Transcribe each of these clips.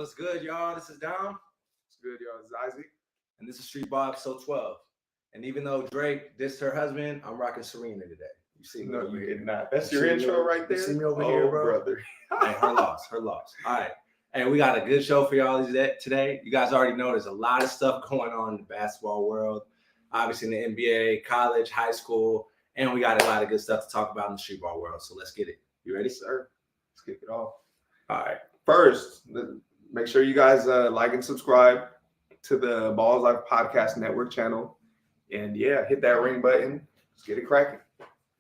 What's good, y'all? This is Dom. What's good, y'all? This is Isaac. And this is STREETBALL episode 12. And even though Drake dissed her husband, I'm rocking Serena today. You see me No, over you here. did not. That's your intro right there? You see me over here, bro? Brother. Hey, her loss. All right. And we got a good show for y'all today. You guys already know there's a lot of stuff going on in the basketball world. Obviously in the NBA, college, high school, and we got a lot of good stuff to talk about in the streetball world. So let's get it. You ready? Sir. Let's kick it off. All right. First, make sure you guys like and subscribe to the Balls Life Podcast Network channel. And yeah, hit that ring button. Let's get it cracking.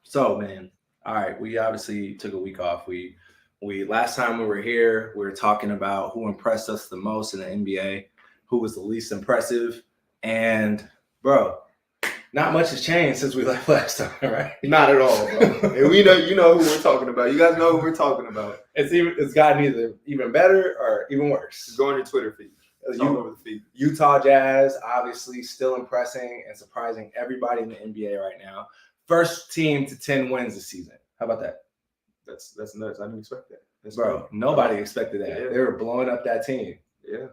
So, man, all right, we obviously took a week off. We last time we were here, we were talking about who impressed us the most in the NBA, who was the least impressive. And, bro, not much has changed since we left last time, right? Not at all, bro. And we know you know who we're talking about. You guys know who we're talking about. It's gotten either even better or even worse. Just go on your Twitter feed. It's all over the feed. Utah Jazz, obviously, still impressing and surprising everybody in the NBA right now. First team to 10 wins this season. How about that? That's nuts. I didn't expect that. That's Bro, great. nobody expected that. Yeah. They were blowing up that team. Yeah.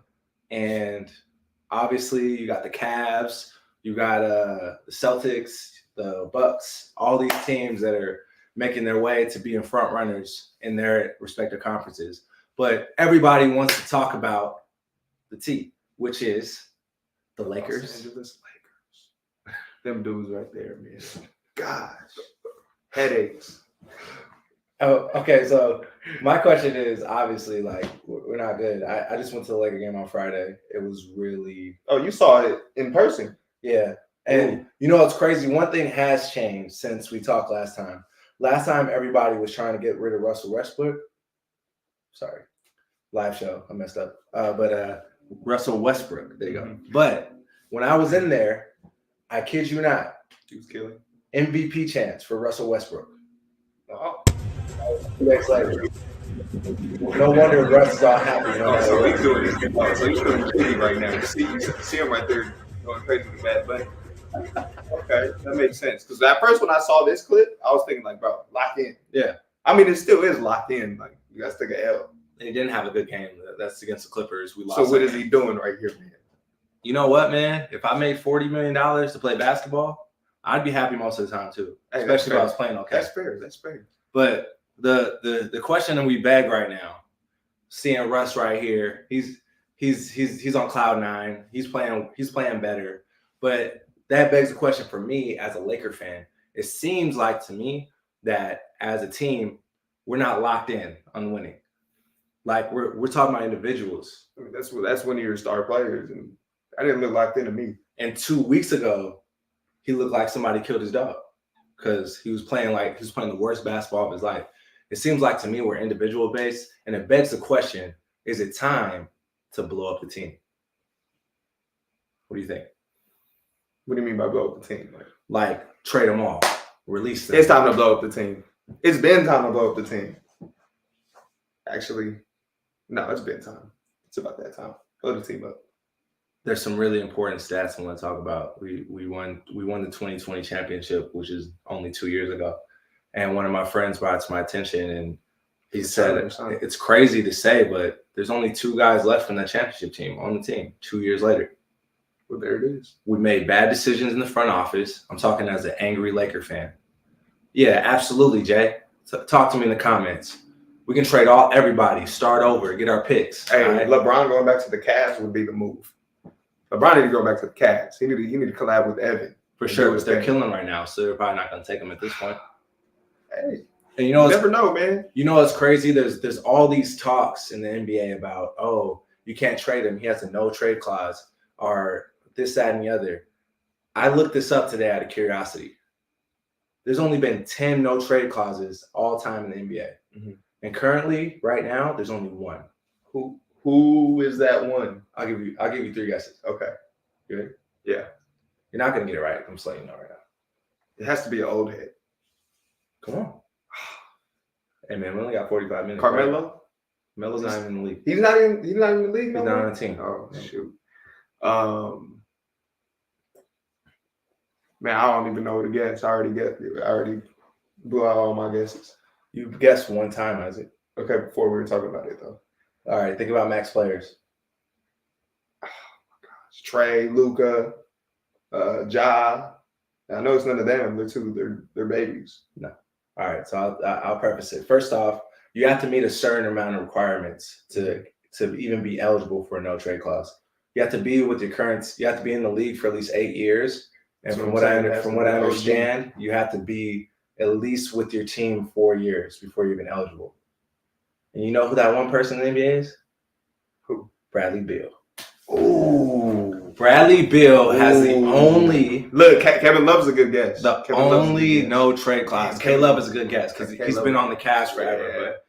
And obviously, you got the Cavs, you got the Celtics, the Bucks, all these teams that are making their way to being front runners in their respective conferences. But everybody wants to talk about the T, which is the Lakers. Los Angeles Lakers. Them dudes right there, man. Gosh. Headaches. Oh, okay. So my question is, obviously, like, we're not good. I just went to the Laker game on Friday. It was really... Oh, you saw it in person? Yeah. And you know what's crazy? One thing has changed since we talked last time. Last time, everybody was trying to get rid of Russell Westbrook. Sorry. Live show. I messed up. But Russell Westbrook. There you go. But when I was in there, I kid you not, He was killing. MVP chance for Russell Westbrook. Oh. 2 days later. No wonder Russ is all happy. So he's doing this. So he's doing Kitty right now. You see him right there going crazy with the bad button. Okay, that makes sense. Because at first when I saw this clip, I was thinking like, bro, lock in. Yeah. I mean, it still is locked in. Like, you guys take an L. He didn't have a good game. That's against the Clippers. We lost. So what is he doing right here, man? You know what, man? If I made $40 million to play basketball, I'd be happy most of the time too. Hey, especially if I was playing okay. That's fair. That's fair. But the question that we beg right now, seeing Russ right here, he's on cloud nine. He's playing better. But that begs the question for me as a Laker fan. It seems like to me that as a team, we're not locked in on winning. Like we're talking about individuals. I mean, that's one of your star players, and I didn't look locked into me. And 2 weeks ago, he looked like somebody killed his dog because he was playing the worst basketball of his life. It seems like to me we're individual based, and it begs the question: is it time to blow up the team? What do you think? What do you mean by blow up the team? Like trade them all, release them. It's time to blow up the team. It's been time to blow up the team. Actually, no, it's been time. It's about that time. Blow the team up. There's some really important stats I want to talk about. We won the 2020 championship, which is only 2 years ago. And one of my friends brought it to my attention, and he said it's crazy to say, but there's only 2 guys left from that championship team on the team 2 years later. Well, there it is. We made bad decisions in the front office. I'm talking as an angry Laker fan. Yeah, absolutely, Jay. Talk to me in the comments. We can trade everybody, start over, get our picks. Hey, right? LeBron going back to the Cavs would be the move. LeBron need to go back to the Cavs. He need to collab with Evan. For sure, but they're killing right now, so they're probably not going to take him at this point. Hey, and you never know, man. You know what's crazy? There's all these talks in the NBA about, oh, you can't trade him. He has a no trade clause or this, that, and the other. I looked this up today out of curiosity. There's only been 10 no trade clauses all time in the NBA. Mm-hmm. And currently, right now, there's only one. Who is that one? I'll give you 3 guesses. Okay. You ready? Yeah. You're not gonna get it right. I'm just letting you know right now. It has to be an old head. Come on. Hey man, we only got 45 minutes. Carmelo? Right? Melo's not even in the league. He's not in the league. He's not on the team. Oh shoot. Man, I don't even know what to guess. I already blew out all my guesses. You guessed one time, Isaac. Okay, before we were talking about it though. All right, think about max players. Trey, Luca, Ja. I know it's none of them. They're babies. No. All right. So I'll preface it. First off, you have to meet a certain amount of requirements to even be eligible for a no trade clause. You have to be with your current. You have to be in the league for at least 8 years. And from what I understand, you have to be at least with your team 4 years before you're even eligible. And you know who that one person in the NBA is? Who? Bradley Beal. Ooh, Bradley Beal has the only. Look, Kevin Love's a good guess. The only no trade clause. K-Love is a good guess because he's been on the Cavs forever. Yeah. But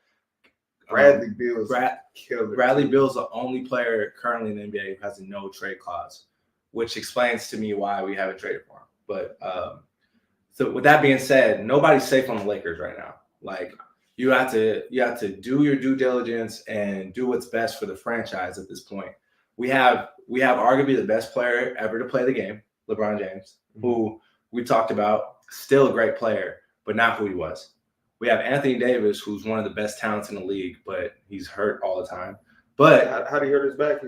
Bradley Beal is killer. Bradley Beal's the only player currently in the NBA who has a no trade clause, which explains to me why we haven't traded for him. But so with that being said, nobody's safe on the Lakers right now. Like you have to do your due diligence and do what's best for the franchise at this point. We have arguably the best player ever to play the game, LeBron James, who we talked about, still a great player, but not who he was. We have Anthony Davis, who's one of the best talents in the league, but he's hurt all the time. But how did he hurt his back?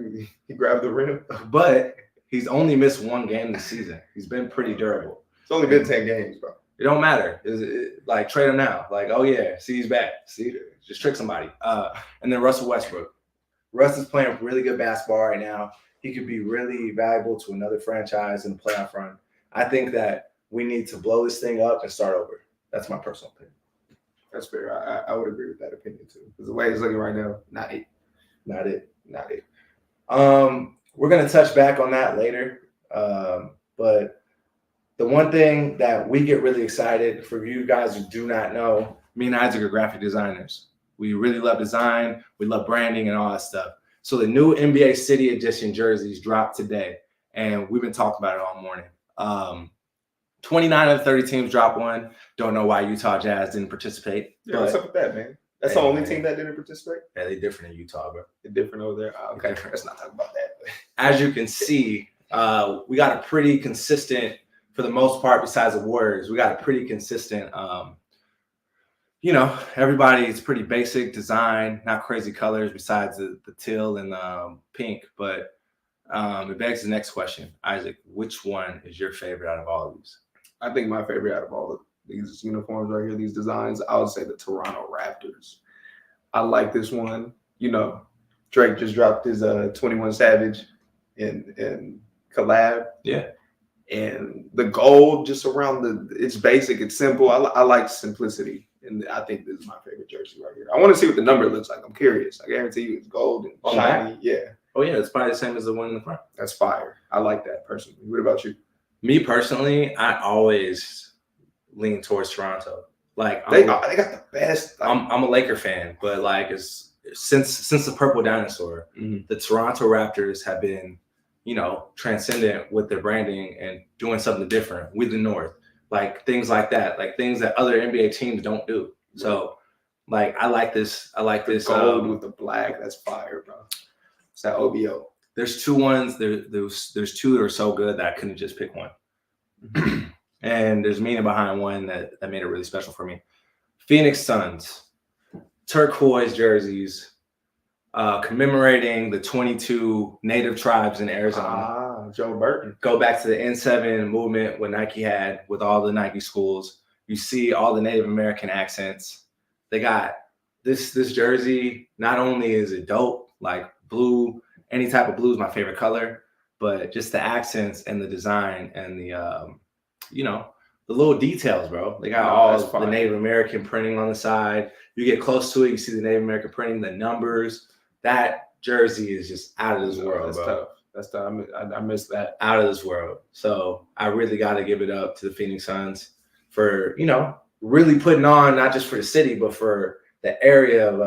He grabbed the rim. But he's only missed one game this season. He's been pretty durable. It's only been 10 games, bro. It don't matter. Like trade him now. Like, oh yeah, see he's back. See, just trick somebody. And then Russell Westbrook. Russ is playing really good basketball right now. He could be really valuable to another franchise in the playoff run. I think that we need to blow this thing up and start over. That's my personal opinion. That's fair. I would agree with that opinion too. Because the way it's looking right now, not it. We're gonna touch back on that later. But the one thing that we get really excited for you guys who do not know, me and Isaac are graphic designers. We really love design. We love branding and all that stuff. So the new NBA City Edition jerseys dropped today, and we've been talking about it all morning. 29 of the 30 teams dropped one. Don't know why Utah Jazz didn't participate. Yeah, what's up with that, man? That's the only team that didn't participate? Yeah, they're different in Utah, bro. They're different over there? Oh, okay, let's not talk about that. As you can see, we got a pretty consistent, for the most part, besides the Warriors, we got a pretty consistent, everybody's pretty basic design, not crazy colors besides the teal and pink. But it begs the next question. Isaac, which one is your favorite out of all of these? I think my favorite out of all of these uniforms right here, these designs, I would say the Toronto Raptors. I like this one. You know, Drake just dropped his 21 Savage in collab. Yeah. And the gold just around it's basic, it's simple. I like simplicity. And I think this is my favorite jersey right here. I want to see what the number looks like. I'm curious. I guarantee you it's gold and shiny. Yeah. Oh, yeah. It's probably the same as the one in the front. That's fire. I like that personally. What about you? Me personally, I always lean towards Toronto. Like they got the best. I'm a Laker fan, but like since the Purple Dinosaur, the Toronto Raptors have been, transcendent with their branding and doing something different with the North, like things like that, like things that other NBA teams don't do. So, like I like this. I like this gold with the black. That's fire, bro. It's that OVO. There's two ones. There's two that are so good that I couldn't just pick one. And there's meaning behind one that made it really special for me. Phoenix Suns, turquoise jerseys, commemorating the 22 native tribes in Arizona. Joe Burton. Go back to the N7 movement what Nike had with all the Nike schools. You see all the Native American accents. They got this jersey. Not only is it dope, like blue, any type of blue is my favorite color, but just the accents and the design and the the little details, bro. They got all the Native American printing on the side. You get close to it, you see the Native American printing, the numbers. That jersey is just out of this world, that's bro. Tough. That's tough. I miss that. Out of this world. So I really got to give it up to the Phoenix Suns for, really putting on, not just for the city, but for the area of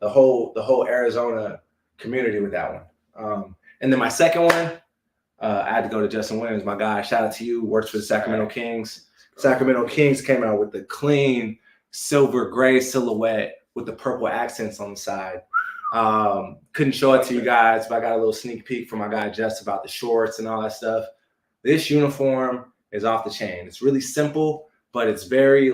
the whole Arizona community with that one. And then my second one, I had to go to Justin Williams, my guy. Shout out to you. Works for the Sacramento Kings. Sacramento Kings came out with the clean silver gray silhouette with the purple accents on the side. Couldn't show it to you guys, but I got a little sneak peek from my guy Jess about the shorts and all that stuff. This uniform is off the chain. It's really simple, but it's very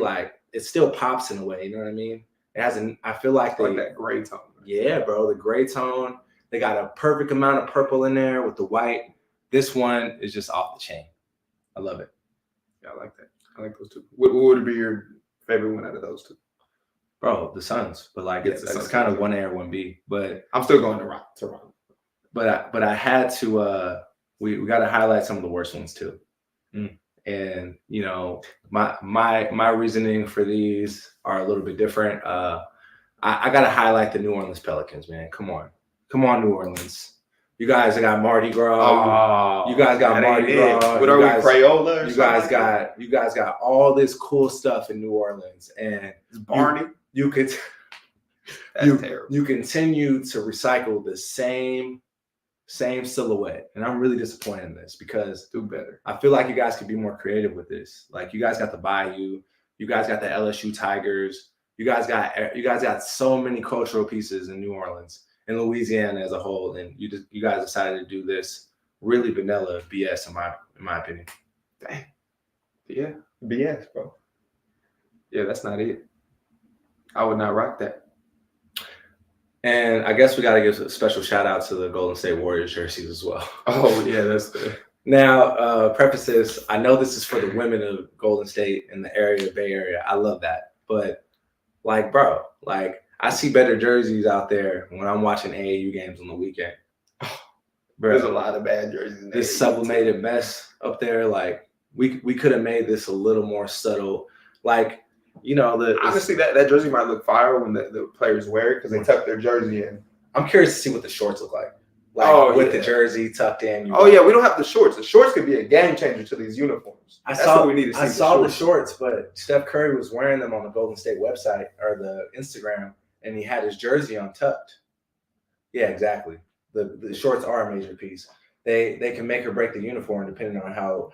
it still pops in a way. You know what I mean? It has I feel like that gray tone. Yeah, bro, the gray tone. They got a perfect amount of purple in there with the white. this one is just off the chain. I love it. Yeah, I like that. I like those two. What would be your favorite one out of those two? Bro, the Suns, but like it's kind of 1A or 1B. But I'm still going to Toronto. But I had to we got to highlight some of the worst ones too. And you know, my reasoning for these are a little bit different. I got to highlight the New Orleans Pelicans, man. Come on, New Orleans. You guys got Mardi Gras. You guys got Mardi Gras. What are we, Crayola? You guys got all this cool stuff in New Orleans, and it's Barney. You continue to recycle the same silhouette, and I'm really disappointed in this because do better. I feel like you guys could be more creative with this. Like you guys got the Bayou, you guys got the LSU Tigers, you guys got so many cultural pieces in New Orleans and Louisiana as a whole, and you guys decided to do this really vanilla BS in my opinion. Dang. Yeah, BS, bro. Yeah, that's not it. I would not rock that. And I guess we got to give a special shout out to the Golden State Warriors jerseys as well. Oh, yeah, that's good. Now, preface this, I know this is for the women of Golden State in the area, Bay Area. I love that. But, like, bro, like, I see better jerseys out there when I'm watching AAU games on the weekend. Bro, there's a lot of bad jerseys. This sublimated mess up there, like, we could have made this a little more subtle. Like, you know, honestly, that jersey might look fire when the players wear it because they tuck their jersey in. I'm curious to see what the shorts look like. Like with the jersey tucked in. Yeah, we don't have the shorts. The shorts could be a game changer to these uniforms. I saw the shorts, but Steph Curry was wearing them on the Golden State website or the Instagram, and he had his jersey untucked. Yeah, exactly. The shorts are a major piece. They can make or break the uniform depending on how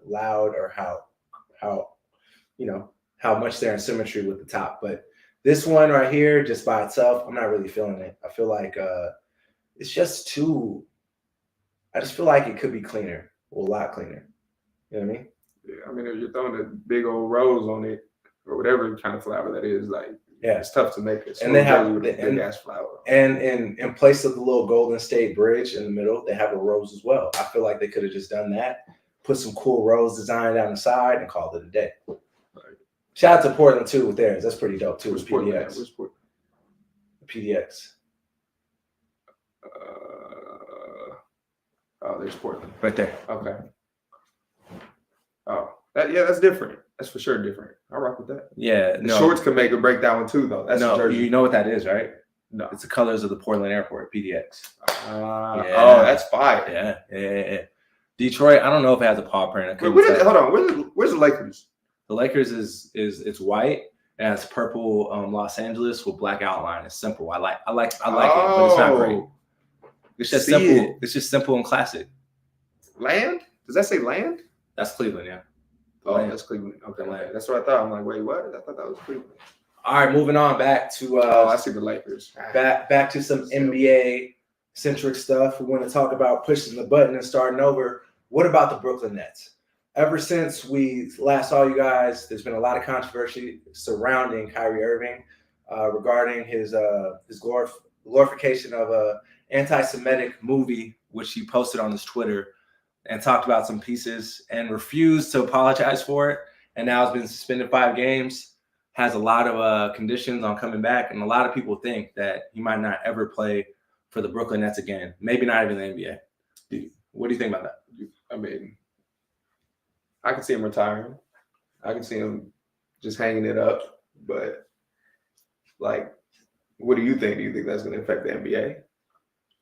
loud or how much they're in symmetry with the top. But this one right here, just by itself, I'm not really feeling it. I feel like it's just too. I just feel like it could be cleaner, a lot cleaner. You know what I mean? Yeah, I mean, if you're throwing a big old rose on it or whatever kind of flower that is, like, yeah, it's tough to make it. And they have a big ass flower. And in place of the little Golden State bridge in the middle, they have a rose as well. I feel like they could have just done that, put some cool rose design down the side, and called it a day. Shout out to Portland too with theirs. That's pretty dope too. It's PDX. Where's Portland? PDX. There's Portland right there. Okay. Oh, that's different. That's for sure different. I rock with that. Yeah, the shorts can make or break that one too, though. That's you know what that is, right? No, it's the colors of the Portland Airport. PDX. Yeah. Oh, that's fire. Yeah. Detroit. I don't know if it has a paw print. Hold on. Where's the Lakers? The Lakers is it's white and it's purple Los Angeles with black outline. It's simple. I like it, but it's not great. It's just simple. It's just simple and classic. Land? Does that say land? That's Cleveland, yeah. Land. That's Cleveland. Okay, land. That's what I thought. I'm like, wait, what? I thought that was Cleveland. All right, moving on back to I see the Lakers. Back to some NBA centric stuff. We want to talk about pushing the button and starting over. What about the Brooklyn Nets? Ever since we last saw you guys, there's been a lot of controversy surrounding Kyrie Irving regarding his glorification of a anti-Semitic movie, which he posted on his Twitter and talked about some pieces and refused to apologize for it. And now has been suspended 5 games, has a lot of conditions on coming back. And a lot of people think that he might not ever play for the Brooklyn Nets again. Maybe not even the NBA. What do you think about that? I mean, I can see him retiring. I can see him just hanging it up. But, like, what do you think? Do you think that's going to affect the NBA?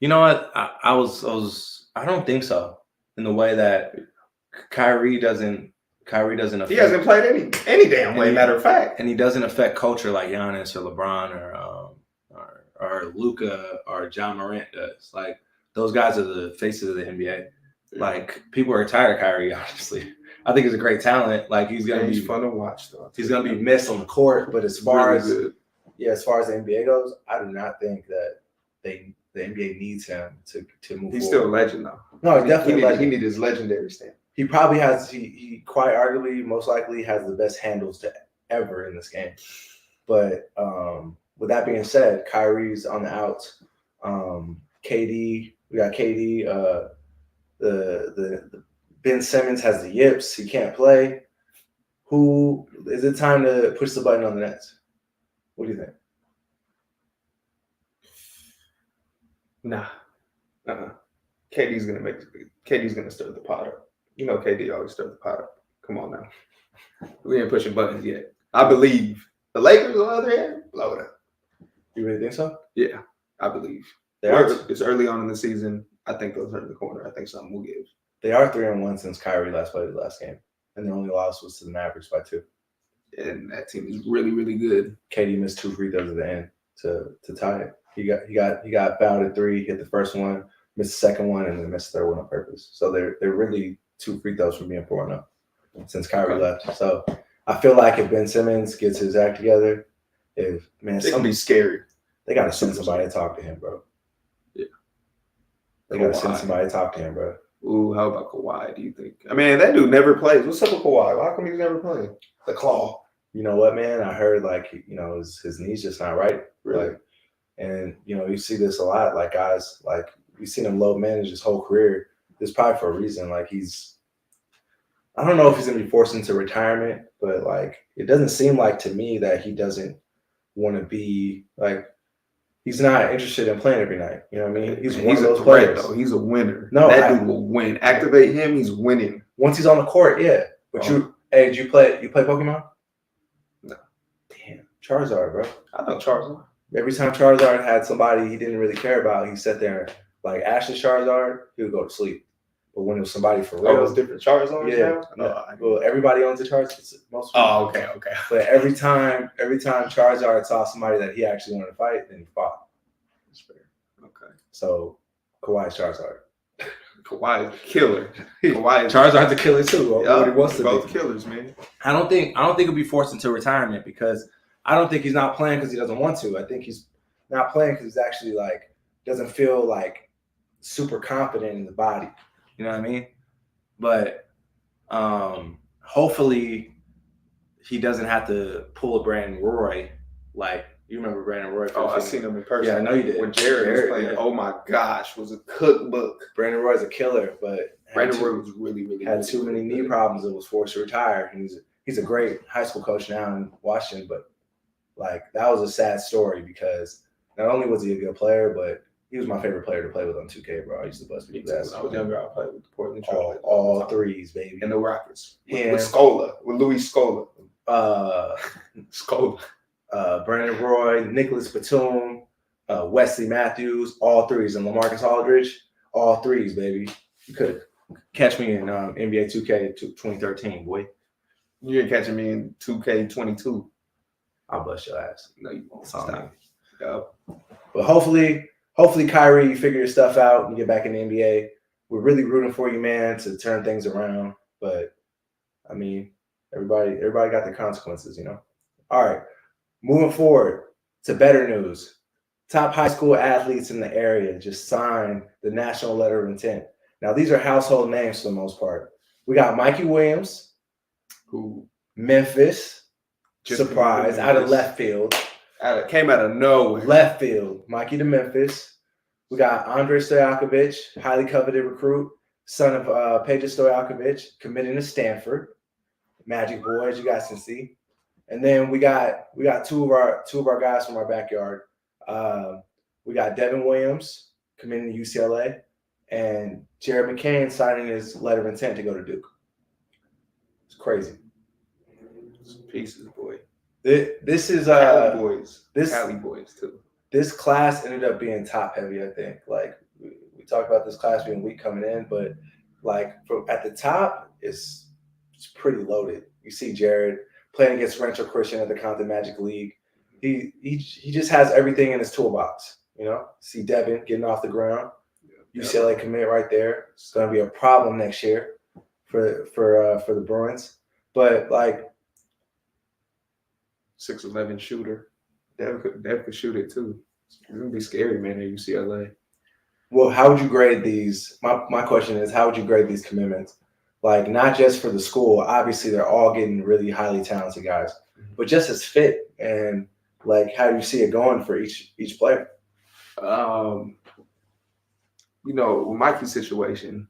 You know what? I don't think so. In the way that Kyrie doesn't affect. He hasn't played any damn way, matter of fact. And he doesn't affect culture like Giannis or LeBron or Luka or John Morant does. Like, those guys are the faces of the NBA. Like, people are tired of Kyrie, honestly. I think he's a great talent. Like, he's fun to watch, though. He's gonna be missed on the court, but as far as the NBA goes, I do not think that the NBA needs him to move. He's forward. still a legend, though. No, he's definitely a legend. He needs his legendary stamp. He probably has. He quite arguably, most likely, has the best handles to ever in this game. But with that being said, Kyrie's on the outs. KD, we got KD. the Ben Simmons has the yips. He can't play. Who is it time to push the button on the Nets? What do you think? Nah. KD's gonna stir the pot up. You know KD always stirs the pot up. Come on now. We ain't pushing buttons yet. I believe. The Lakers, on the other hand, blow it up. You really think so? Yeah, I believe. It's early on in the season. I think they'll turn the corner. I think something will give. They are 3-1 since Kyrie last played the last game. And the only loss was to the Mavericks by 2. And that team is really, really good. KD missed 2 free throws at the end to tie it. He got fouled at 3, hit the first one, missed the second one, and then missed the third one on purpose. So they're really 2 free throws from being 4-0 since Kyrie left. So I feel like if Ben Simmons gets his act together, it's gonna be scary. They gotta send somebody to talk to him, bro. Yeah. They gotta send somebody to talk to him, bro. Ooh, how about Kawhi, do you think? I mean, that dude never plays. What's up with Kawhi? How come he's never playing? The claw. You know what, man? I heard his knee's just not right. Really? Like, and you see this a lot. Like guys, like we've seen him low manage his whole career. This probably for a reason. Like I don't know if he's gonna be forced into retirement, but like it doesn't seem like to me that he doesn't want to be like he's not interested in playing every night. You know what I mean? He's one of those players. Though. He's a winner. No, that dude will win. Activate him, he's winning. Once he's on the court, yeah. But did you play Pokemon? No. Damn, Charizard, bro. I know Charizard. Every time Charizard had somebody he didn't really care about, he sat there like Ashley Charizard, he would go to sleep. But when it was somebody for real, those different Charizards. Yeah. No, well, everybody owns a Charizard. Okay. But every time Charizard saw somebody that he actually wanted to fight, then he fought. That's fair. Okay. So Kawhi's Charizard. Kawhi is a killer. Charizard's a killer too. What he wants to both be. Killers, man. I don't think he'll be forced into retirement because I don't think he's not playing because he doesn't want to. I think he's not playing because he's actually like doesn't feel like super confident in the body. You know what I mean? But hopefully he doesn't have to pull a Brandon Roy. Like, you remember Brandon Roy? I've seen him in person. Yeah, I know you did. When Jared was playing, yeah. Oh my gosh, was a cookbook. Brandon Roy's a killer, but Brandon Roy was really had too many knee problems and was forced to retire. He's a great high school coach now in Washington, but like that was a sad story because not only was he a good player, but he was my favorite player to play with on 2K, bro. I used to bust people's ass. When I was younger, I played with the Portland Trail. All threes, baby. And the Rockets. With Louis Scola. Brandon Roy, Nicholas Batum, Wesley Matthews, all threes. And LaMarcus Aldridge, all threes, baby. You could catch me in NBA 2K 2013, boy. You ain't catching me in 2K22. I'll bust your ass. No, you won't. Stop. Yep. But hopefully, Kyrie, you figure your stuff out and get back in the NBA. We're really rooting for you, man, to turn things around. But I mean, everybody got their consequences, you know. All right, moving forward to better news. Top high school athletes in the area just signed the national letter of intent. Now, these are household names for the most part. We got Mikey Williams, who Memphis, surprise, out of left field. Came out of nowhere. Left field, Mikey to Memphis. We got Andrei Stojakovic, highly coveted recruit, son of Peja Stojakovic, committing to Stanford. Magic boy, as you guys can see. And then we got two of our guys from our backyard. We got Devin Williams committing to UCLA, and Jared McCain signing his letter of intent to go to Duke. It's crazy. Pieces, boy. This is Cali boys. This Cali boys too. This class ended up being top heavy. I think. Like we talked about this class being weak coming in, but like at the top, it's pretty loaded. You see Jared playing against Rancho Christian at the Compton Magic League. He just has everything in his toolbox. You know. See Devin getting off the ground. UCLA commit right there. It's going to be a problem next year for the Bruins. But like 6'11" shooter. Dev could shoot it too. It's gonna be scary, man, at UCLA. Well, how would you grade these? My question is, how would you grade these commitments? Like, not just for the school. Obviously, they're all getting really highly talented guys, but just as fit and like, how do you see it going for each player? You know, with Mikey's situation,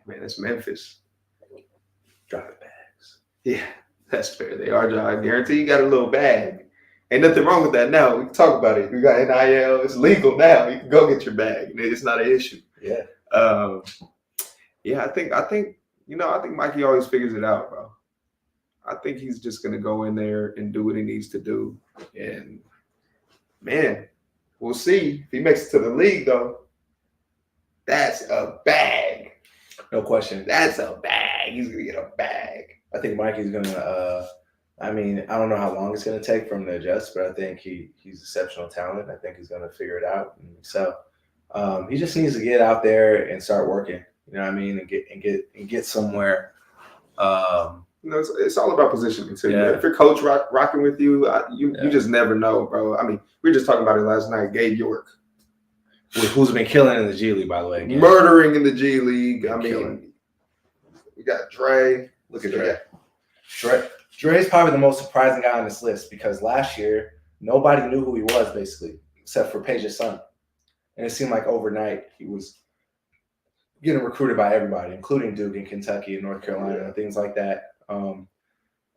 Man, it's Memphis. Dropping bags. Yeah, that's fair. They are. I guarantee you got a little bag. Ain't nothing wrong with that now. We can talk about it. We got NIL. It's legal now. You can go get your bag. It's not an issue. Yeah. Yeah, I think I think Mikey always figures it out, bro. I think he's just gonna go in there and do what he needs to do. And man, we'll see if he makes it to the league though. That's a bag. No question. That's a bag. He's gonna get a bag. I think Mikey's gonna. I mean, I don't know how long it's gonna take for him to adjust, but I think he's exceptional talent. I think he's gonna figure it out. And so he just needs to get out there and start working. You know what I mean, and get somewhere. It's all about positioning too. Yeah. If your coach rocking with you, you just never know, bro. I mean, we were just talking about it last night. Gabe York, who's been killing in the G League, by the way. Again. Murdering in the G League. I mean, killing. We got Dre. Look at Dre. Dre's probably the most surprising guy on this list because last year nobody knew who he was basically, except for Paige's son, and it seemed like overnight he was getting recruited by everybody, including Duke and Kentucky and North Carolina and things like that.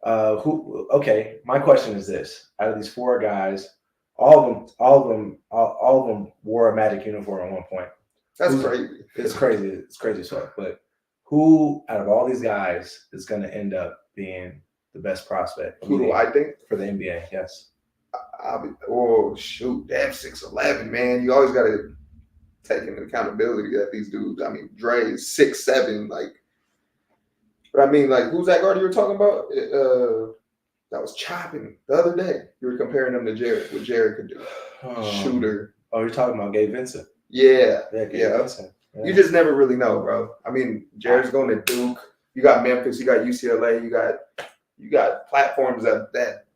Okay, my question is this: out of these four guys, all of them wore a Magic uniform at one point. That's crazy. It's crazy. It's crazy stuff. But who out of all these guys is going to end up being the best prospect? Who do I think for the NBA? Yes. Shoot, damn 6'11", man. You always got to take into accountability that these dudes. I mean, Dre is 6'7", like. But I mean, like, who's that guard you were talking about? That was chopping the other day. You were comparing him to Jared. What Jared could do. Shooter. Oh, you're talking about Gabe Vincent. Yeah. Vincent. Yeah. You just never really know, bro. I mean, Jared's going to Duke. You got Memphis. You got UCLA. You got platforms that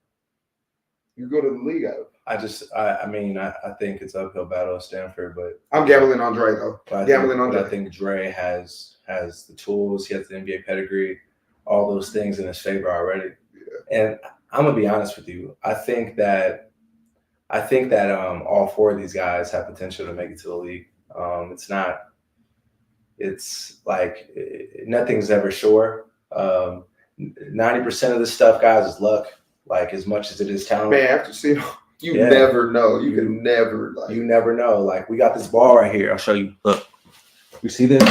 you go to the league out of. I think it's uphill battle at Stanford, but I'm gambling on Dre though. I think Dre has the tools. He has the NBA pedigree, all those things in his favor already. Yeah. And I'm gonna be honest with you. I think that all four of these guys have potential to make it to the league. It's like nothing's ever sure. 90% of this stuff, guys, is luck. Like as much as it is talent. Man, after seeing you never know. You can never you never know. Like we got this ball right here. I'll show you. Look. You see this?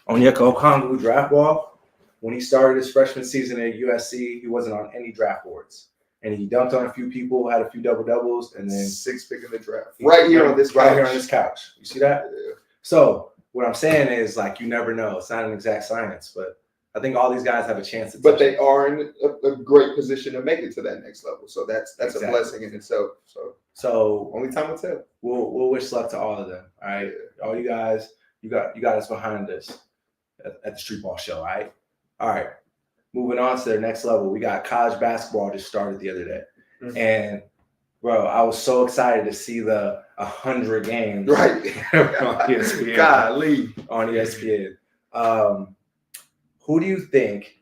Onyeka Okongwu draft ball. When he started his freshman season at USC, he wasn't on any draft boards. And he dunked on a few people, had a few double-doubles, and then 6th pick in the draft. Right here on this couch. You see that? Yeah. So what I'm saying is, like, you never know. It's not an exact science, but I think all these guys have a chance to But they are in a great position to make it to that next level. So that's exactly. A blessing in itself. So only time will tell. We'll wish luck to all of them. All right. All you guys, you got us behind us at the Street Ball Show, all right? All right. Moving on to their next level. We got college basketball just started the other day. Mm-hmm. And bro, I was so excited to see the 100 games right on ESPN. Golly. On ESPN. Who do you think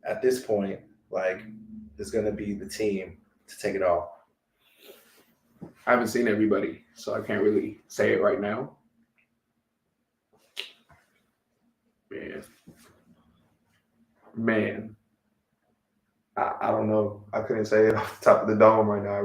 at this point, like, is going to be the team to take it all? I haven't seen everybody, so I can't really say it right now. Man. I don't know. I couldn't say it off the top of the dome right now.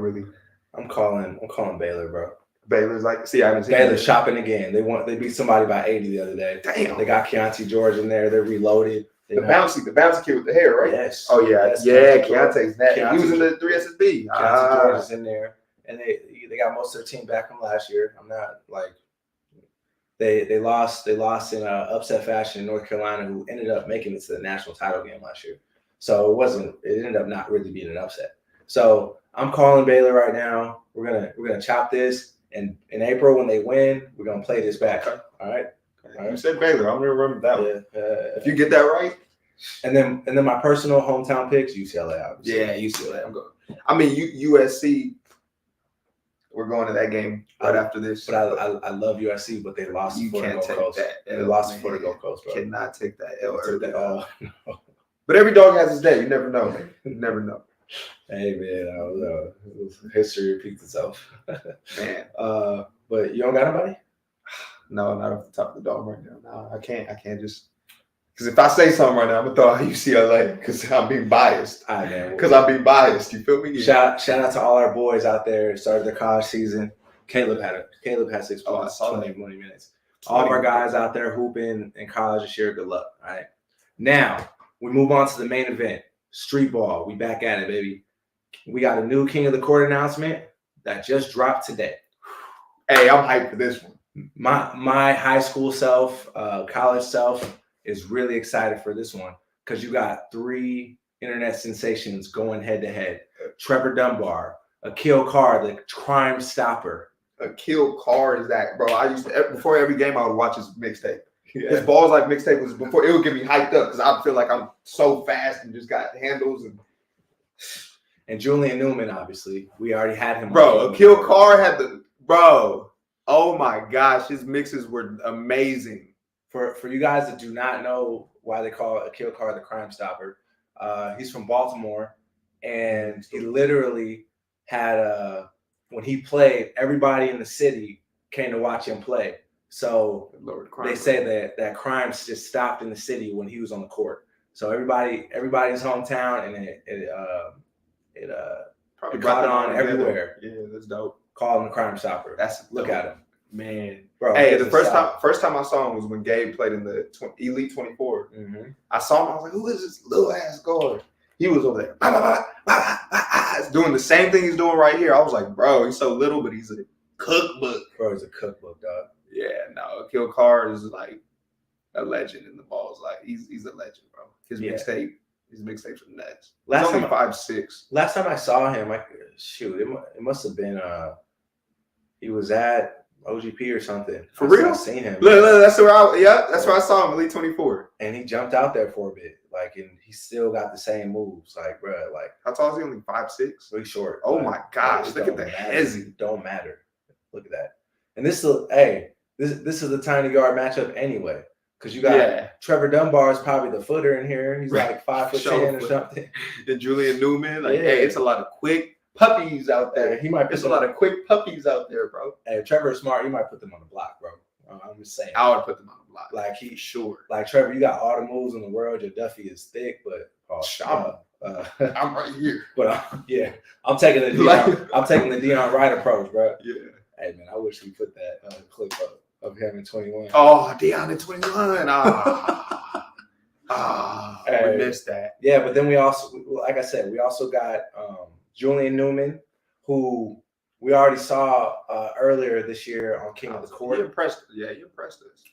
I'm calling Baylor, bro. Baylor's like, I haven't seen Baylor shopping again. They beat somebody by 80 the other day. Damn. They got Keontae George in there. They're reloaded. The bouncy kid with the hair, right? Yes. Oh yeah, Keontae's that. He was in the 3SSB. Keontae George is in there, and they got most of their team back from last year. I'm not like they lost in upset fashion in North Carolina, who ended up making it to the national title game last year. So it ended up not really being an upset. So I'm calling Baylor right now. We're gonna chop this, and in April when they win, we're gonna play this back. All right. You said Baylor. I'm gonna remember that one. If you get that right, and then my personal hometown picks, UCLA. Obviously. Yeah, UCLA. I'm going. I mean, USC. We're going to that game right after this. But I love USC, but they lost to Florida Gulf Coast. They lost to Florida Gulf Coast, bro. Cannot take that L. No. But every dog has his day. You never know, man. You never know. Hey man, history repeats itself. Man. But you don't got nobody? No, not off the top of the dome right now. No, I can't just Because if I say something right now, I'm gonna throw out UCLA because I'm being biased. All right, man. Because I'm being biased. You feel me? Yeah. Shout out to all our boys out there. Started their college season. Caleb had 6 Oh, I points, saw 20 that. minutes. All of our guys out there hooping in college this year. Good luck. All right. Now we move on to the main event. Street ball. We back at it, baby. We got a new King of the Court announcement that just dropped today. Hey, I'm hyped for this one. My high school self, college self is really excited for this one because you got 3 internet sensations going head to head. Trevor Dunbar, Akil Carr, the Crime Stopper. Akil Carr is that, bro. I used to, before every game, I would watch his mixtape. Yeah. His balls like mixtape was before, it would get me hyped up because I feel like I'm so fast and just got handles. And Julian Newman, obviously. We already had him. Bro, Akil Carr had the, bro. Oh my gosh, his mixes were amazing. For you guys that do not know why they call Akil Carr the Crime Stopper, he's from Baltimore, and he literally had when he played, everybody in the city came to watch him play. So they say that crimes just stopped in the city when he was on the court. So everybody's hometown, and it caught on everywhere. Yeah, that's dope. Call him the Crime Stopper. Look at him. Man, bro. Hey, the first time I saw him was when Gabe played in the Elite 24. Mm-hmm. I saw him. I was like, "Who is this little ass guard?" He was over there, doing the same thing he's doing right here. I was like, "Bro, he's so little, but he's a cookbook." Bro, he's a cookbook, dog. Yeah, no, Akil Carr is like a legend in the balls. Like he's a legend, bro. His mixtapes are nuts. He's only 5'6". Last time I saw him, it must have been he was at OGP or something. For real? I seen him. Look, that's where I saw him, Elite 24. And he jumped out there for a bit, and he still got the same moves. Like, bro, how tall is he? Only 5'6". Really short. Oh my gosh! Look at the hezzy. Don't matter. Look at that. And this is a tiny guard matchup anyway, because you got Trevor Dunbar is probably the footer in here. He's like 5'10" or something. And Julian Newman, hey, it's a lot of quick puppies out there. There's a lot of quick puppies out there, bro. Hey, Trevor is smart. You might put them on the block, bro. I'm just saying. I would put them on the block. Like Trevor, you got all the moves in the world. Your Duffy is thick, but I'm right here. But I'm taking the Deion Wright approach, bro. Yeah. Hey man, I wish we put that clip up of him in 21. Oh, Deion in 21. We missed that. Yeah, but then we also, like I said, we also got Julian Newman, who we already saw earlier this year on King of the Court. You impressed us.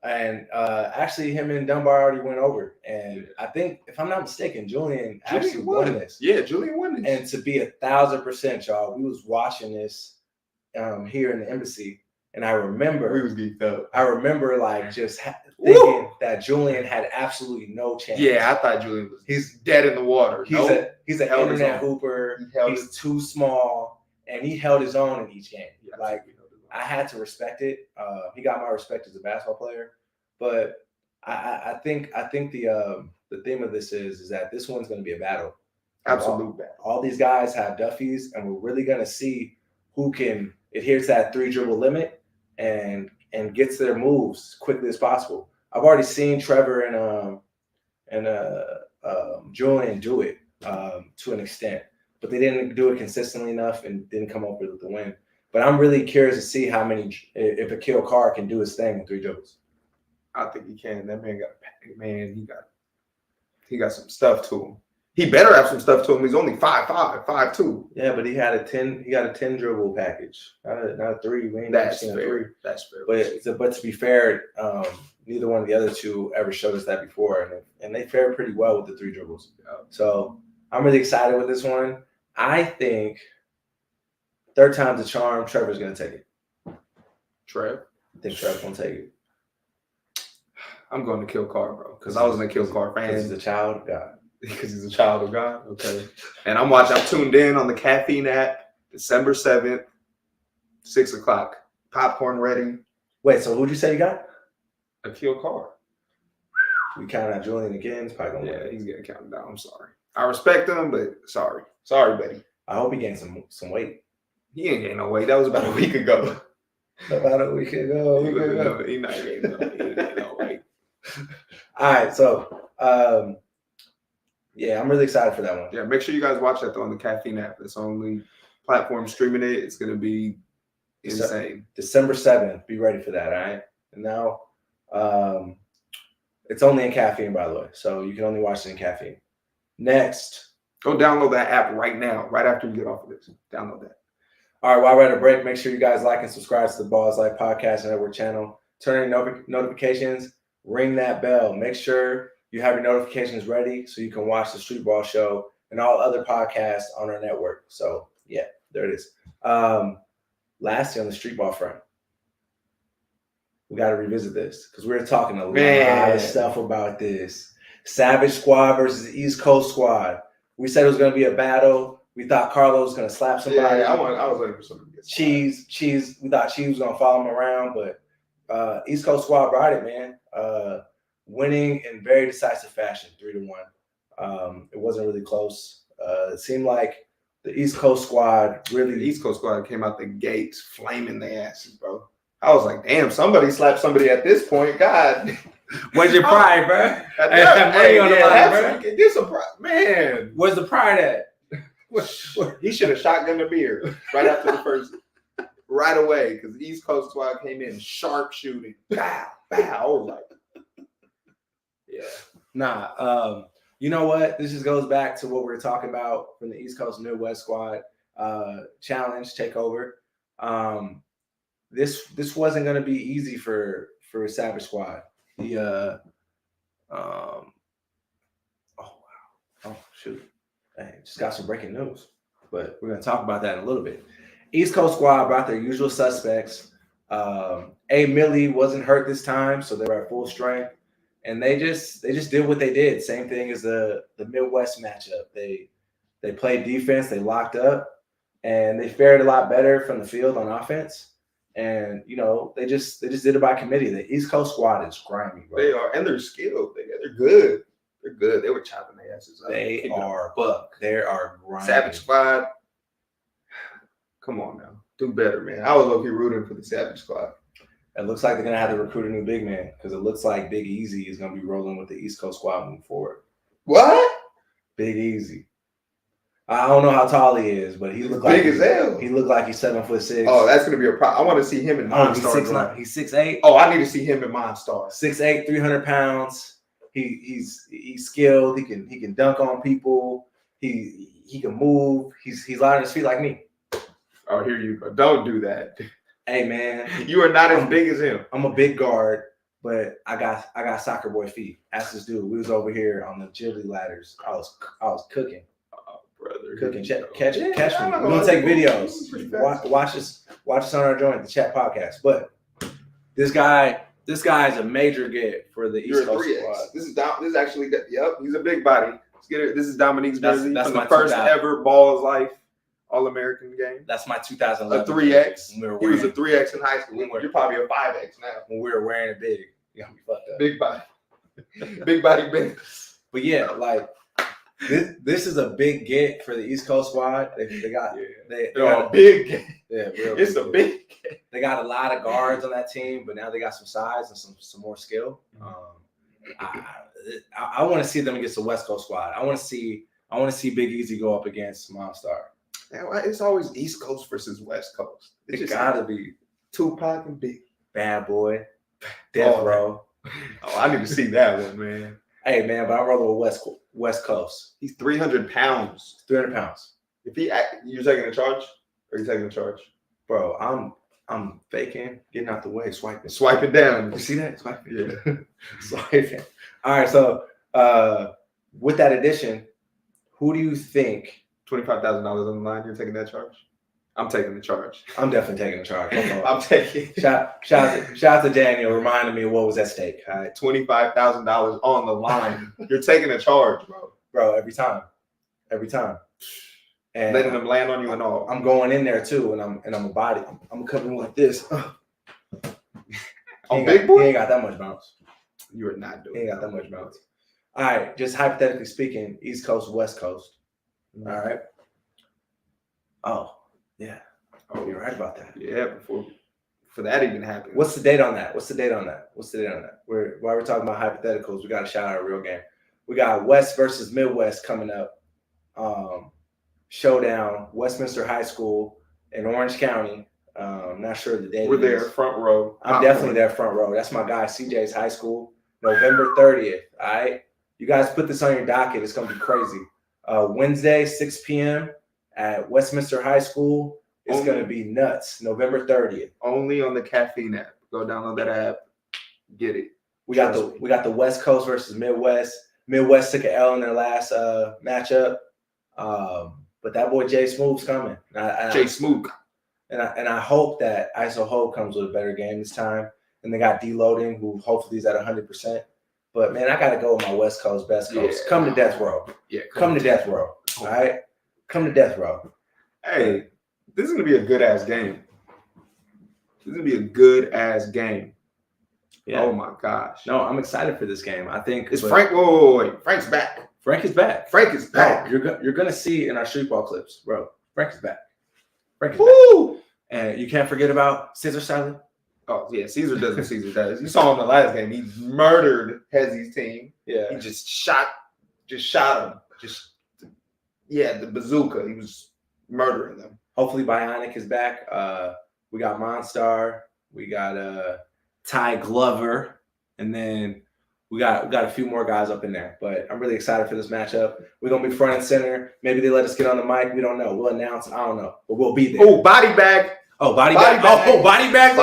And actually, him and Dunbar already went over. And I think, if I'm not mistaken, Julian actually won this. Yeah, Julian won this. And to be 1,000%, y'all, we was watching this here in the embassy. And I remember we was geeked up. I remember just thinking that Julian had absolutely no chance. Yeah, I thought Julian he's dead in the water. He's an internet hooper. He's too small, and he held his own in each game. Yeah, I had to respect it. He got my respect as a basketball player, but I think the theme of this is that this one's going to be a battle. Absolute battle. All these guys have Duffies, and we're really going to see who can adhere to that 3 dribble limit and gets their moves as quickly as possible. I've already seen Trevor and Julian do it to an extent, but they didn't do it consistently enough and didn't come up with the win. But I'm really curious to see if Akil Carr can do his thing in 3 dribbles. I think he can. That man he got some stuff to him. He better have some stuff to him. He's only 5'5", 5'2". Yeah, but he got a 10 dribble package, not a 3. We ain't That's seen fair. a 3. That's fair. But to be fair, neither one of the other two ever showed us that before, and they fared pretty well with the 3 dribbles. So I'm really excited with this one. I think third time's a charm. Trevor's gonna take it. Trev? I think Trevor's gonna take it. I'm going to Kill Carr, bro, because I was a Kill Carr fan. He's a child of God. Because he's a child of God. Okay. And I'm tuned in on the Caffeine app, December 7th, 6 o'clock. Popcorn ready. Wait, so who'd you say you got? Akil Carr. We counting out Julian again. It's probably gonna win. He's getting counted down. I'm sorry. I respect him, but sorry. Sorry, buddy. I hope he gained some weight. He ain't gained no weight. That was about a week ago. About a week ago. He not gaining no weight. All right, so yeah, I'm really excited for that one. Yeah, make sure you guys watch that though on the Caffeine app. It's only platform streaming it. It's gonna be insane. December 7th. Be ready for that. All right. And now, it's only in Caffeine, by the way, so you can only watch it in Caffeine. Next, go download that app right now, right after you get off of this. Download that. All right, while we're at a break, make sure you guys like and subscribe to the Balls Life Podcast Network channel. Turn on notifications, ring that bell. Make sure you have your notifications ready so you can watch the Street Ball Show and all other podcasts on our network. So, yeah, there it is. Lastly, on the Street Ball front, we got to revisit this because we were talking a lot of stuff about this. Savage Squad versus East Coast Squad. We said it was going to be a battle. We thought Carlo was going to slap somebody. Yeah, I was waiting for something to get Cheese. We thought Cheese was going to follow him around, but East Coast Squad brought it, man. Winning in very decisive fashion, 3-1. It wasn't really close. It seemed like the East Coast Squad really. The East Coast Squad came out the gates flaming their asses, bro. I was like, damn, somebody slapped somebody at this point. God. Where's your pride, bro? Get some pride. Man. Where's the pride at? He should have shotgunned a beer right after the first, right away, because the East Coast Squad came in sharp shooting. Bow, bow. I was like, yeah. Nah. You know what? This just goes back to what we were talking about from the East Coast Midwest Squad challenge takeover. This wasn't going to be easy for Savage Squad. Oh wow! Oh shoot! Hey, just got some breaking news, but we're going to talk about that in a little bit. East Coast Squad brought their usual suspects. A Millie wasn't hurt this time, so they were at full strength, and they just did what they did. Same thing as the Midwest matchup. They played defense, they locked up, and they fared a lot better from the field on offense. And you know, they just did it by committee. The East Coast Squad is grimy, bro. They are, and they're skilled. They're good. They're good. They were chopping their asses up. They are grimy. Savage Squad. Come on now, do better, man. I was low-key rooting for the Savage Squad. It looks like they're gonna have to recruit a new big man because it looks like Big Easy is gonna be rolling with the East Coast Squad moving forward. What? Big Easy. I don't know how tall he is, but he looked like big as hell. He looked like he's 7'6". Oh, that's gonna be a problem. I want to see him in Monster. He's 6'8". Oh, I need to see him in Monster. 6'8", 300 pounds. He's skilled. He can dunk on people. He can move. He's light on his feet like me. Oh, here you go. Don't do that. Hey man, you are not as big as him. I'm a big guard, but I got soccer boy feet. Ask this dude. We was over here on the agility ladders. I was cooking. Brother, cooking. Catch me. We're gonna take videos. Watch us on our joint, the chat podcast. But this guy is a major get for the East Coast Squad. This is actually he's a big body. Let's get it. This is Dominique's jersey that's from my the first ever Balls Life All-American game. That's my 2011. A 3X. He was a 3X in high school. You're probably a 5X now. When we were wearing it big, you got me fucked up. Big body. Big body business. But yeah, like this is a big get for the East Coast Squad. They got a big get. Yeah, it's a big get. They got a lot of guards on that team, but now they got some size and some more skill. I want to see them against the West Coast Squad. I want to see Big Easy go up against Monstar. It's always East Coast versus West Coast. It just gotta be Tupac and Big. Bad Boy, Death Row. Oh, I need to see that one, man. Hey, man, but I'm rolling with West Coast. He's 300 pounds. 300 pounds. If you're taking a charge, or you taking a charge, bro? I'm faking, getting out the way, swiping down. You see that? Swiping, yeah, swiping. All right, so with that addition, who do you think? $25,000 on the line. You're taking that charge? I'm taking the charge. I'm definitely taking the charge. I'm taking. Shout out to Daniel reminding me of what was at stake. All right, $25,000 on the line. You're taking a charge, bro. Bro, every time. And letting them land on you and all. I'm going in there too, and I'm a body. I'm coming like this. Big boy, he ain't got that much bounce. You are not doing. He ain't got that much bounce. All right, just hypothetically speaking, East Coast, West Coast. All right. Oh, yeah. Oh, you're right about that. Yeah, for that even to happen. What's the date on that? While we're talking about hypotheticals, we got to shout out a real game. We got West versus Midwest coming up. Showdown, Westminster High School in Orange County. Not sure the date. We're there, front row. I'm definitely there, front row. That's my guy, CJ's High School, November 30th. All right, you guys put this on your docket. It's gonna be crazy. Wednesday, 6 p.m. at Westminster High School. It's gonna be nuts. November 30th. Only on the Caffeine app. Go download that app. Get it. We got the West Coast versus Midwest. Midwest took an L in their last matchup. But that boy Jay Smooth's coming. Jay Smooth. And I hope that ISO Hope comes with a better game this time. And they got D-Loading, who hopefully is at 100%. But, man, I got to go with my West Coast, best coast. Yeah. Come to death row. Yeah, come to death row. All right? Come to death row. Hey, this is going to be a good-ass game. Yeah. Oh, my gosh. No, I'm excited for this game. I think it's Frank. Wait. Frank's back. Frank is back. Bro, you're gonna see in our street ball clips, bro. Frank is back. Woo! And you can't forget about Caesar Silent. Oh yeah, Caesar does what Caesar does. You saw him in the last game. He murdered Hezzy's team. Yeah. He just shot him. The bazooka. He was murdering them. Hopefully Bionic is back. We got Monstar. We got Ty Glover, and then we got a few more guys up in there, but I'm really excited for this matchup. We're gonna be front and center. Maybe they let us get on the mic. We don't know. We'll announce. I don't know, but we'll be there. Oh, body bag. Body bag. Body bag.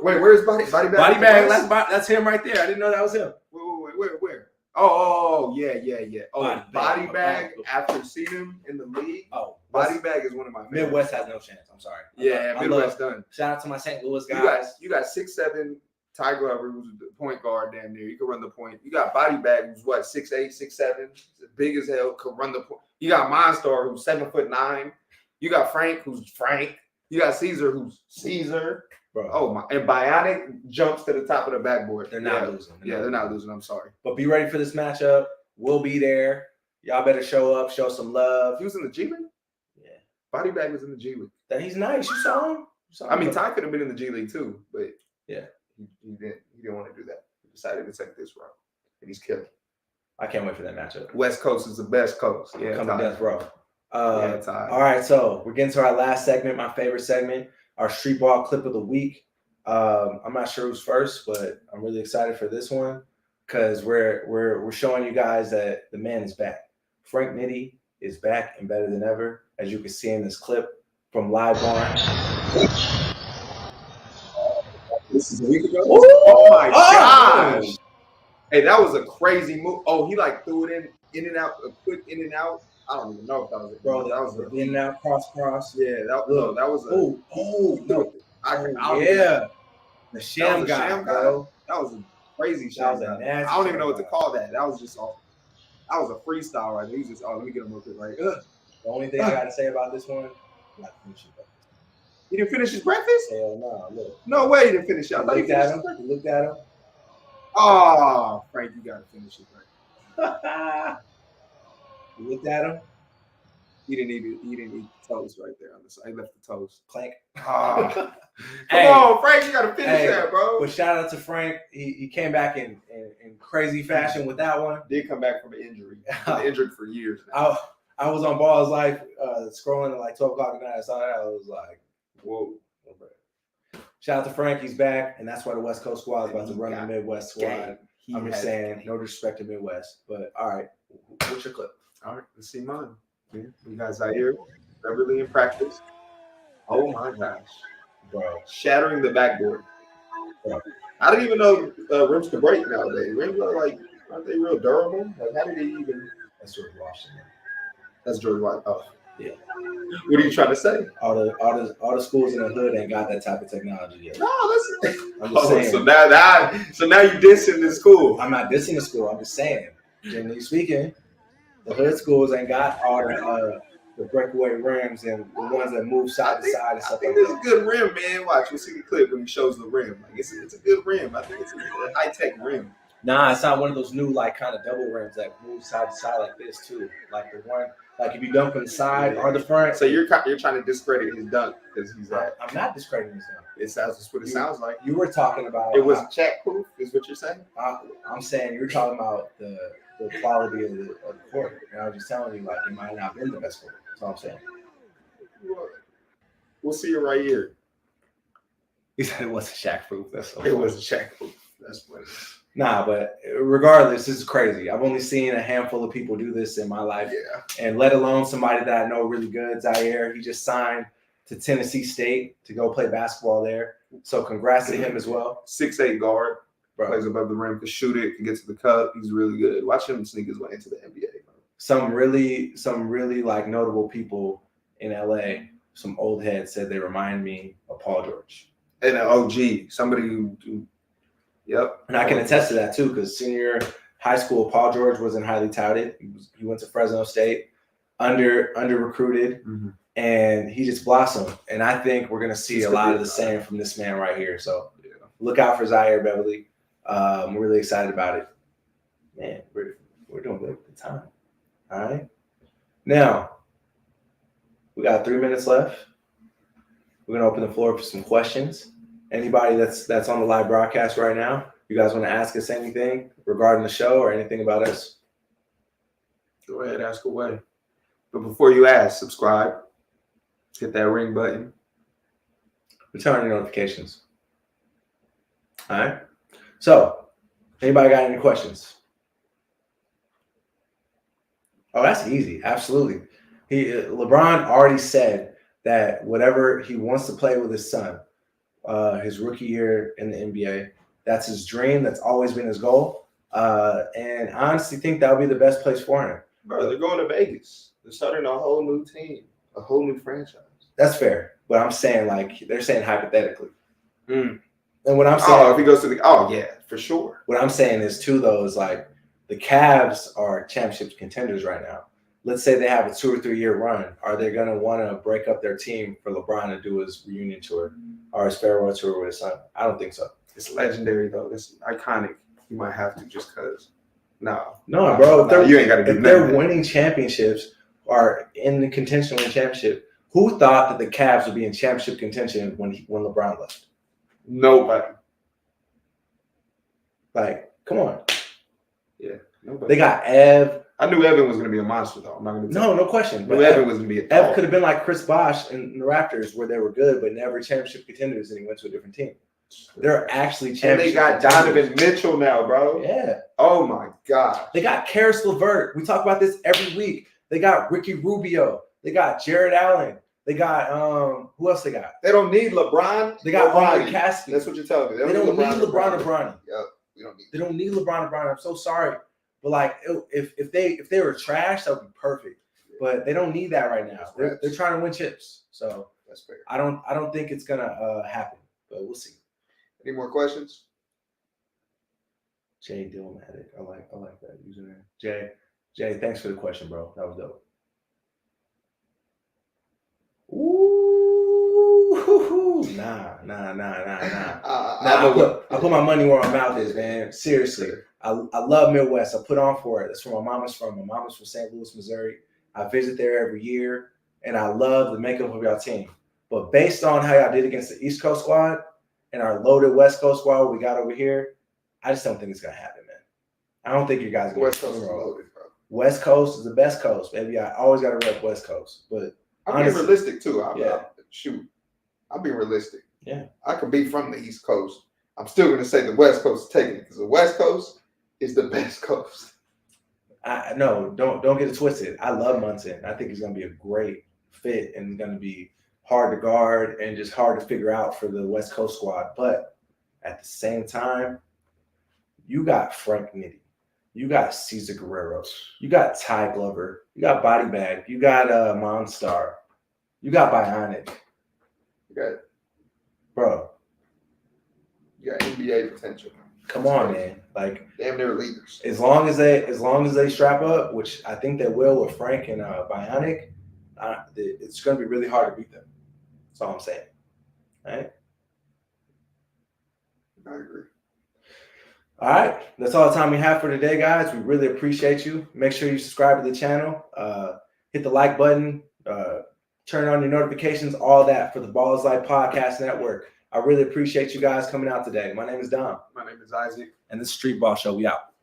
Wait, where's body bag? Body bag. That's him right there. I didn't know that was him. Where? Oh, yeah. Oh, body bag. After seeing him in the league. Oh, body bag is one of my favorites. Midwest has no chance. I'm sorry. Yeah, Midwest done. Shout out to my St. Louis guys. You got 6'7" Ty Glover, who's the point guard damn near. You can run the point. You got Body Bag, who's what, 6'8", 6'7", big as hell, could run the point. You got Monstar, who's 7'9". You got Frank, who's Frank. You got Caesar, who's Caesar. Bro. Oh my! And Bionic jumps to the top of the backboard. They're not losing. They're not losing. I'm sorry. But be ready for this matchup. We'll be there. Y'all better show up, show some love. He was in the G League? Yeah. Body Bag was in the G League. He's nice. You saw him? I mean, Ty could have been in the G League too, but yeah. He didn't want to do that. He decided to take this route, and he's killing. I can't wait for that matchup. West Coast is the best coast. Yeah, come to death row. Ty. All right, so we're getting to our last segment, my favorite segment, our street ball clip of the week. I'm not sure who's first, but I'm really excited for this one because we're showing you guys that the man is back. Frank Nitty is back and better than ever, as you can see in this clip from Live Barn. This is a week ago. Oh my gosh! Hey, that was a crazy move. Oh, he like threw it in and out, a quick in and out. I don't even know if that was it, bro. That was an in and out cross. Yeah, that was the sham guy, bro. That was a crazy sham guy. I don't even know what to call that. That was just all. That was a freestyle right there. He was just, let me get him real quick, right? The only thing I got to say about this one, he didn't finish his breakfast? Hell no, look. No way he didn't finish it. You looked at him. Oh, Frank, you got to finish it, right? You looked at him. He didn't eat toast right there on the side. He left the toast. Clank. Oh. Come on, Frank, you got to finish that, bro. But shout out to Frank. He came back in crazy fashion with that one. Did come back from an injury. Been injured for years now. I was on Ball's Life scrolling at like 12 o'clock at night. I saw that. I was like, whoa. Shout out to Frank. He's back. And that's why the West Coast squad is about to run the Midwest squad. I'm just saying, no disrespect to Midwest. But all right, what's your clip? All right, let's see mine. Yeah, you guys out here, Beverly in practice. Oh my gosh, bro! Shattering the backboard. Bro. I didn't even know rims could break nowadays. Rims aren't they real durable? Like, how did they even? That's George Washington. That's George Washington. Oh, yeah. What are you trying to say? All the schools in the hood ain't got that type of technology yet. No, I'm just saying. So now you dissing the school. I'm not dissing the school. I'm just saying. Generally speaking, the hood schools ain't got all the breakaway rims and the ones that move side to side and stuff like that. I think it's a good rim, man. Watch, you'll see the clip when he shows the rim. Like it's a good rim. I think it's a high tech rim. Nah, it's not one of those new like kind of double rims that move side to side like this too. Like the one Like if you dunk from the side or the front. So you're trying to discredit his dunk because he's that. I'm not discrediting his dunk. That's what it sounds like. You were talking about it was chat proof, is what you're saying. I'm saying you're talking about the quality of the court, and I was just telling you like it might not have been the best court. That's all I'm saying. We'll see it right here. He said it wasn't Shaq proof. It wasn't Shaq proof. That's what it is. Nah, but regardless, this is crazy. I've only seen a handful of people do this in my life. Yeah. And let alone somebody that I know really good, Zaire. He just signed to Tennessee State to go play basketball there. So congrats to him as well. 6'8" guard. Bro. Plays above the rim, can shoot it, can get to the cup. He's really good. Watch him sneak his way into the NBA. Bro. Some really like notable people in LA, some old heads said they remind me of Paul George. And an OG, somebody who yep. And I can attest to that too, because senior high school, Paul George wasn't highly touted. He went to Fresno State, under recruited, and he just blossomed. And I think we're gonna see a lot of the same from this man right here. So look out for Zaire Beverly. I'm really excited about it. Man, we're doing good at the time. All right. Now we got 3 minutes left. We're gonna open the floor for some questions. Anybody that's on the live broadcast right now, you guys want to ask us anything regarding the show or anything about us? Go ahead, ask away. But before you ask, subscribe, hit that ring button, turn on your notifications. All right. So, anybody got any questions? Oh, that's easy. Absolutely. LeBron already said that whatever he wants to play with his son, his rookie year in the NBA, that's his dream. That's always been his goal. And I honestly think that would be the best place for him. Bro, they're going to Vegas. They're starting a whole new team, a whole new franchise. That's fair. But I'm saying, like, they're saying hypothetically. And what I'm saying, if he goes to yeah, for sure. What I'm saying is too, though, is like the Cavs are championship contenders right now. Let's say they have a 2 or 3 year run. Are they going to want to break up their team for LeBron to do his reunion tour or his farewell tour with his son? I don't think so. It's legendary, though. It's iconic. You might have to just because. No, bro. You ain't got to do that. If they're winning championships or in the contention to win championship, who thought that the Cavs would be in championship contention when LeBron left? Nobody. Like, come on. Yeah, nobody. They got Ev. I knew Evan was going to be a monster, though. I'm not going to. No question. But Evan was going to be. Ev could have been like Chris Bosh in the Raptors, where they were good, but never championship contenders, and he went to a different team. They're actually championship. And they got Donovan Mitchell now, bro. Yeah. Oh my God. They got Karis LeVert. We talk about this every week. They got Ricky Rubio. They got Jared Allen. They got who else they got? They don't need LeBron. They got Omri Caspi. That's what you're telling me. They don't need LeBron or Bronny. Yep. We don't need. They don't need LeBron or Bronny. I'm so sorry, but like if they were trash, that would be perfect. But they don't need that right now. They're trying to win chips. So that's fair. I don't think it's gonna happen, but we'll see. Any more questions? Jay Dillmatic. I like that username. Jay, thanks for the question, bro. That was dope. Ooh, nah. I put my money where my mouth is, man. Seriously. I love Midwest. I put on for it. That's where my mama's from. My mama's from St. Louis, Missouri. I visit there every year, and I love the makeup of y'all team. But based on how y'all did against the East Coast squad and our loaded West Coast squad we got over here, I just don't think it's going to happen, man. I don't think you guys are going to West Coast is loaded, bro. West Coast is the best coast, baby. I always got to rep West Coast. But I'm being realistic, too. I'm being realistic. Yeah. I could be from the East Coast. I'm still going to say the West Coast is taking it because the West Coast is the best coast. No, don't get it twisted. I love Munson. I think he's going to be a great fit and going to be hard to guard and just hard to figure out for the West Coast squad. But at the same time, you got Frank Nitti. You got Cesar Guerrero. You got Ty Glover. You got Body Bag. You got Monstar. You got Bionic. You got, bro. You got NBA potential. Come on, man. Like damn near leaders. As long as they strap up, which I think they will with Frank and Bionic, it's going to be really hard to beat them. That's all I'm saying. All right. I agree. All right. That's all the time we have for today, guys. We really appreciate you. Make sure you subscribe to the channel. hit the like button, turn on your notifications, all that for the Ball is Life Podcast Network. I really appreciate you guys coming out today. My name is Dom. My name is Isaac. And this is Street Ball Show. We out.